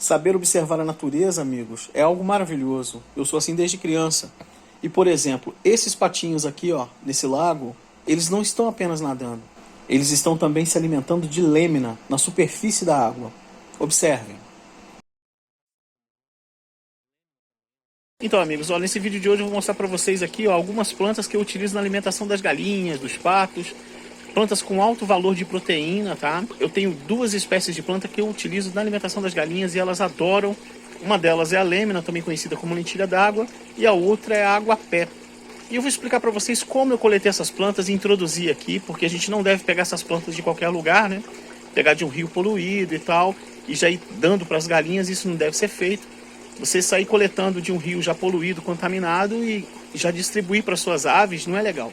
Saber observar a natureza, amigos, é algo maravilhoso. Eu sou assim desde criança. E, por exemplo, esses patinhos aqui, ó, nesse lago, eles não estão apenas nadando. Eles estão também se alimentando de lêmina na superfície da água. Observem. Então, amigos, olha, nesse vídeo de hoje eu vou mostrar para vocês aqui, ó, algumas plantas que eu utilizo na alimentação das galinhas, dos patos. Plantas com alto valor de proteína, tá? Eu tenho duas espécies de planta que eu utilizo na alimentação das galinhas e elas adoram. Uma delas é a lêmina, também conhecida como lentilha d'água, e a outra é a água-pé. E eu vou explicar para vocês como eu coletei essas plantas e introduzi aqui, porque a gente não deve pegar essas plantas de qualquer lugar, né? Pegar de um rio poluído e tal, e já ir dando para as galinhas, isso não deve ser feito. Você sair coletando de um rio já poluído, contaminado e já distribuir para suas aves não é legal.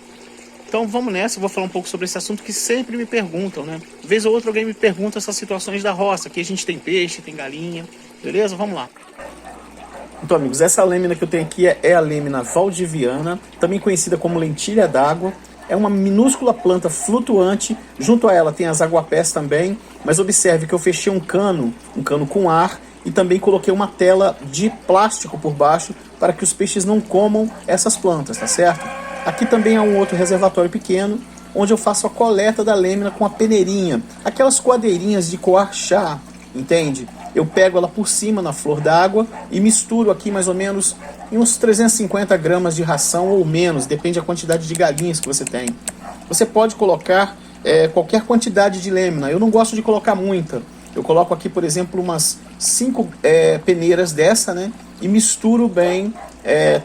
Então vamos nessa, eu vou falar um pouco sobre esse assunto que sempre me perguntam, né? Vez ou outra alguém me pergunta essas situações da roça, que a gente tem peixe, tem galinha, beleza? Vamos lá. Então, amigos, essa lêmina que eu tenho aqui é a lêmina valdiviana, também conhecida como lentilha d'água. É uma minúscula planta flutuante, junto a ela tem as aguapés também, mas observe que eu fechei um cano com ar, e também coloquei uma tela de plástico por baixo para que os peixes não comam essas plantas, tá certo? Aqui também há um outro reservatório pequeno, onde eu faço a coleta da lêmina com a peneirinha, aquelas coadeirinhas de coar chá, entende? Eu pego ela por cima na flor d'água e misturo aqui mais ou menos em uns 350 gramas de ração ou menos, depende da quantidade de galinhas que você tem. Você pode colocar qualquer quantidade de lêmina, eu não gosto de colocar muita. Eu coloco aqui, por exemplo, umas 5 peneiras dessa, né? E misturo bem.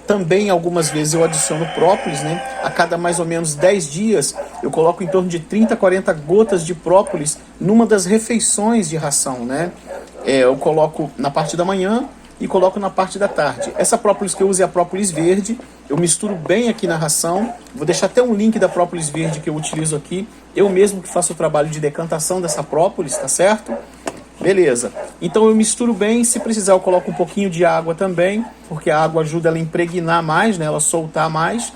Também algumas vezes eu adiciono própolis, né? A cada mais ou menos 10 dias eu coloco em torno de 30 a 40 gotas de própolis numa das refeições de ração, né? Eu coloco na parte da manhã e coloco na parte da tarde. Essa própolis que eu uso é a própolis verde. Eu misturo bem aqui na ração. Vou deixar até um link da própolis verde que eu utilizo aqui. Eu mesmo que faço o trabalho de decantação dessa própolis, tá certo? Beleza, então eu misturo bem, se precisar eu coloco um pouquinho de água também, porque a água ajuda ela a impregnar mais, né, ela soltar mais.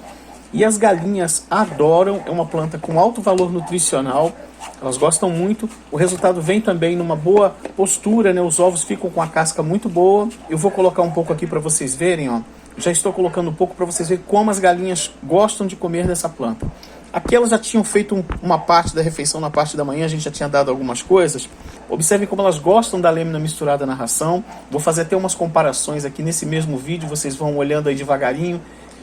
E as galinhas adoram, é uma planta com alto valor nutricional, elas gostam muito. O resultado vem também numa boa postura, né, os ovos ficam com a casca muito boa. Eu vou colocar um pouco aqui para vocês verem, ó. Já estou colocando um pouco para vocês verem como as galinhas gostam de comer dessa planta. Aqui elas já tinham feito uma parte da refeição na parte da manhã, a gente já tinha dado algumas coisas. Observem como elas gostam da lêmina misturada na ração. Vou fazer até umas comparações aqui nesse mesmo vídeo, vocês vão olhando aí devagarinho.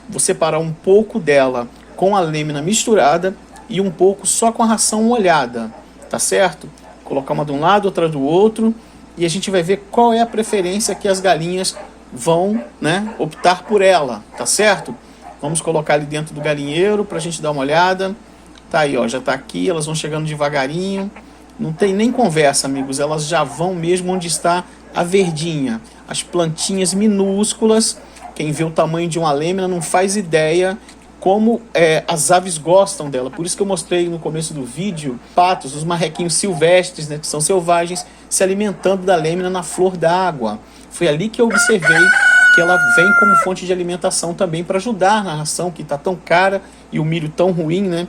Vou separar um pouco dela com a lêmina misturada e um pouco só com a ração molhada, tá certo? Colocar uma de um lado, outra do outro, e a gente vai ver qual é a preferência que as galinhas vão, né, optar por ela, tá certo? Vamos colocar ali dentro do galinheiro para a gente dar uma olhada. Tá aí, ó, já tá aqui, elas vão chegando devagarinho. Não tem nem conversa, amigos, elas já vão mesmo onde está a verdinha. As plantinhas minúsculas, quem vê o tamanho de uma lêmina não faz ideia como as aves gostam dela. Por isso que eu mostrei no começo do vídeo patos, os marrequinhos silvestres, né, que são selvagens, se alimentando da lêmina na flor d'água. Foi ali que eu observei que ela vem como fonte de alimentação também para ajudar na ração que está tão cara e o milho tão ruim, né?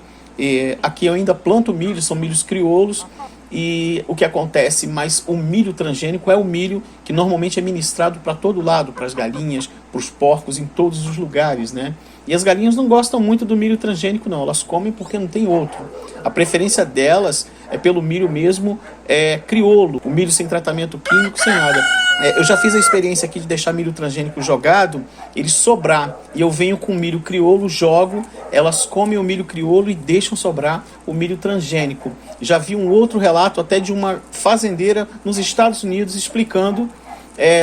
Aqui eu ainda planto milho, são milhos crioulos. E o que acontece, mas o milho transgênico é o milho que normalmente é ministrado para todo lado, para as galinhas, para os porcos, em todos os lugares, né? E as galinhas não gostam muito do milho transgênico, não. Elas comem porque não tem outro. A preferência delas é pelo milho mesmo crioulo, o milho sem tratamento químico, sem nada. Eu já fiz a experiência aqui de deixar milho transgênico jogado, ele sobrar. E eu venho com milho crioulo, jogo, elas comem o milho crioulo e deixam sobrar o milho transgênico. Já vi um outro relato até de uma fazendeira nos Estados Unidos explicando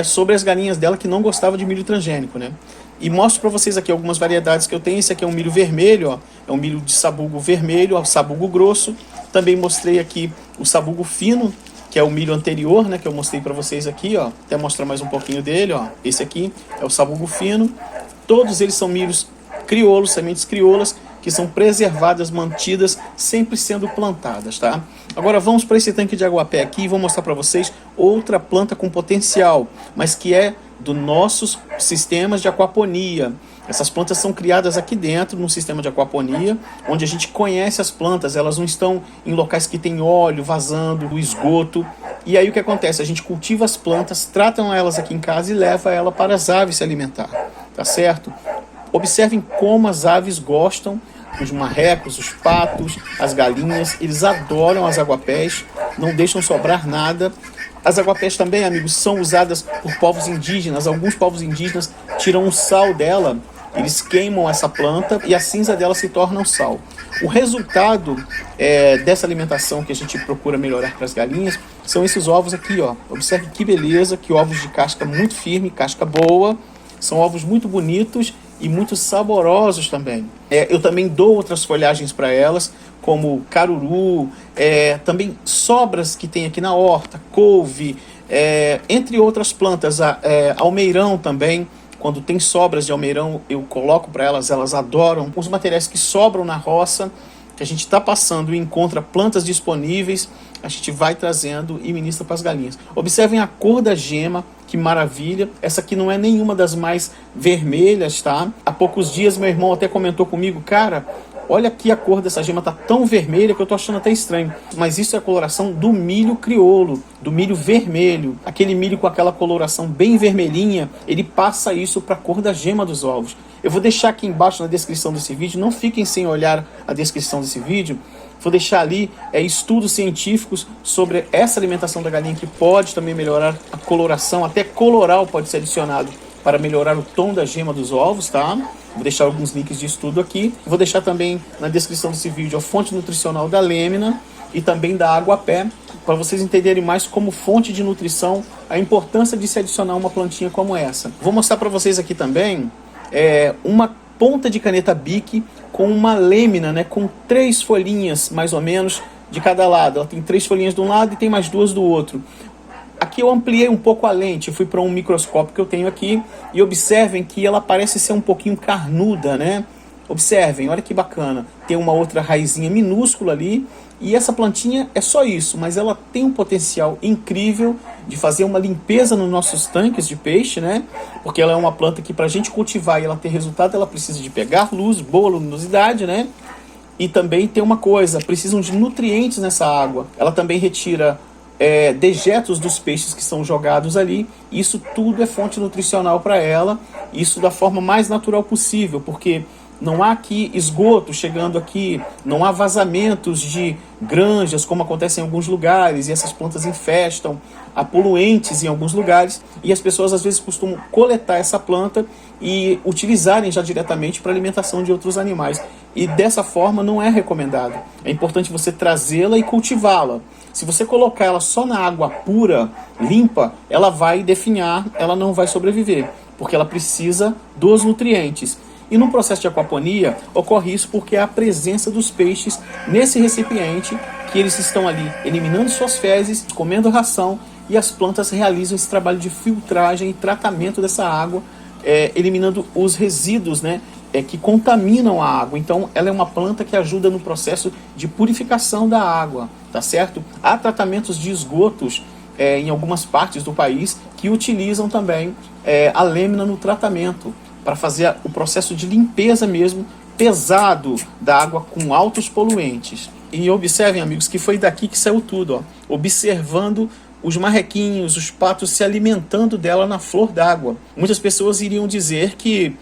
sobre as galinhas dela que não gostava de milho transgênico, né? E mostro para vocês aqui algumas variedades que eu tenho. Esse aqui é um milho vermelho, ó. É um milho de sabugo vermelho, ó, sabugo grosso. Também mostrei aqui o sabugo fino, que é o milho anterior, né, que eu mostrei para vocês aqui, ó. Até mostrar mais um pouquinho dele, ó. Esse aqui é o sabugo fino. Todos eles são milhos crioulos, sementes crioulas, que são preservadas, mantidas, sempre sendo plantadas, tá? Agora vamos para esse tanque de aguapé aqui e vou mostrar para vocês outra planta com potencial, mas que é dos nossos sistemas de aquaponia. Essas plantas são criadas aqui dentro, no sistema de aquaponia, onde a gente conhece as plantas, elas não estão em locais que tem óleo vazando, o esgoto. E aí o que acontece? A gente cultiva as plantas, tratam elas aqui em casa e leva ela para as aves se alimentar, tá certo? Observem como as aves gostam, os marrecos, os patos, as galinhas, eles adoram as aguapés, não deixam sobrar nada. As aguapés também, amigos, são usadas por povos indígenas. Alguns povos indígenas tiram o sal dela, eles queimam essa planta e a cinza dela se torna o sal. O resultado dessa alimentação que a gente procura melhorar para as galinhas são esses ovos aqui, ó. Observe que beleza, que ovos de casca muito firme, casca boa. São ovos muito bonitos e muito saborosos também. Eu também dou outras folhagens para elas, como caruru, também sobras que tem aqui na horta, couve, entre outras plantas, almeirão também. Quando tem sobras de almeirão, eu coloco para elas, elas adoram. Os materiais que sobram na roça, que a gente está passando e encontra plantas disponíveis, a gente vai trazendo e ministra para as galinhas. Observem a cor da gema, que maravilha. Essa aqui não é nenhuma das mais vermelhas, tá? Há poucos dias meu irmão até comentou comigo, cara, olha aqui a cor dessa gema, tá tão vermelha que eu tô achando até estranho. Mas isso é a coloração do milho crioulo, do milho vermelho. Aquele milho com aquela coloração bem vermelhinha, ele passa isso para a cor da gema dos ovos. Eu vou deixar aqui embaixo na descrição desse vídeo, não fiquem sem olhar a descrição desse vídeo. Vou deixar ali estudos científicos sobre essa alimentação da galinha que pode também melhorar a coloração, até coloral pode ser adicionado para melhorar o tom da gema dos ovos, tá? Vou deixar alguns links de estudo aqui. Vou deixar também na descrição desse vídeo a fonte nutricional da lêmina e também da aguapé, para vocês entenderem mais como fonte de nutrição a importância de se adicionar uma plantinha como essa. Vou mostrar para vocês aqui também uma ponta de caneta Bic com uma lêmina, né, com 3 folhinhas mais ou menos de cada lado. Ela tem 3 folhinhas de um lado e tem mais 2 do outro. Aqui eu ampliei um pouco a lente, eu fui para um microscópio que eu tenho aqui e observem que ela parece ser um pouquinho carnuda, né? Observem, olha que bacana. Tem uma outra raizinha minúscula ali e essa plantinha é só isso, mas ela tem um potencial incrível de fazer uma limpeza nos nossos tanques de peixe, né? Porque ela é uma planta que para a gente cultivar e ela ter resultado, ela precisa de pegar luz, boa luminosidade, né? E também tem uma coisa, precisam de nutrientes nessa água. Ela também retira dejetos dos peixes que são jogados ali. Isso tudo é fonte nutricional para ela, isso da forma mais natural possível, porque não há aqui esgoto chegando aqui, não há vazamentos de granjas, como acontece em alguns lugares, e essas plantas infestam, há poluentes em alguns lugares, e as pessoas às vezes costumam coletar essa planta e utilizarem já diretamente para alimentação de outros animais. E dessa forma não é recomendado. É importante você trazê-la e cultivá-la. Se você colocar ela só na água pura, limpa, ela vai definhar, ela não vai sobreviver, porque ela precisa dos nutrientes. E no processo de aquaponia, ocorre isso porque há a presença dos peixes nesse recipiente, que eles estão ali eliminando suas fezes, comendo ração, e as plantas realizam esse trabalho de filtragem e tratamento dessa água, eliminando os resíduos, né, que contaminam a água. Então, ela é uma planta que ajuda no processo de purificação da água, tá certo? Há tratamentos de esgotos em algumas partes do país que utilizam também a lêmina no tratamento, para fazer o processo de limpeza mesmo, pesado da água com altos poluentes. E observem, amigos, que foi daqui que saiu tudo, ó. Observando os marrequinhos, os patos se alimentando dela na flor d'água. Muitas pessoas iriam dizer que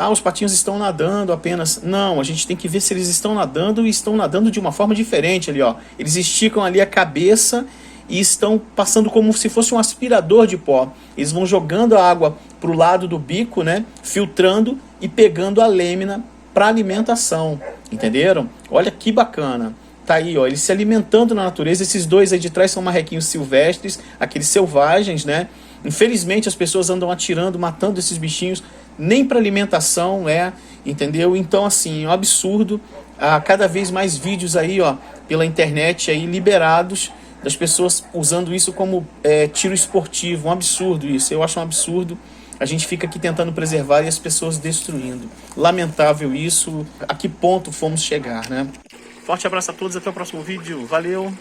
os patinhos estão nadando apenas. Não, a gente tem que ver se eles estão nadando e estão nadando de uma forma diferente ali, ó. Eles esticam ali a cabeça e estão passando como se fosse um aspirador de pó. Eles vão jogando a água para o lado do bico, né? Filtrando e pegando a lêmina para alimentação. Entenderam? Olha que bacana. Tá aí, ó, eles se alimentando na natureza. Esses dois aí de trás são marrequinhos silvestres, aqueles selvagens, né? Infelizmente as pessoas andam atirando, matando esses bichinhos, nem para alimentação, entendeu? Então, assim, é um absurdo. Há cada vez mais vídeos aí, ó, pela internet aí liberados das pessoas usando isso como tiro esportivo. Um absurdo isso, eu acho um absurdo. A gente fica aqui tentando preservar e as pessoas destruindo. Lamentável isso. A que ponto fomos chegar, né? Forte abraço a todos, até o próximo vídeo. Valeu!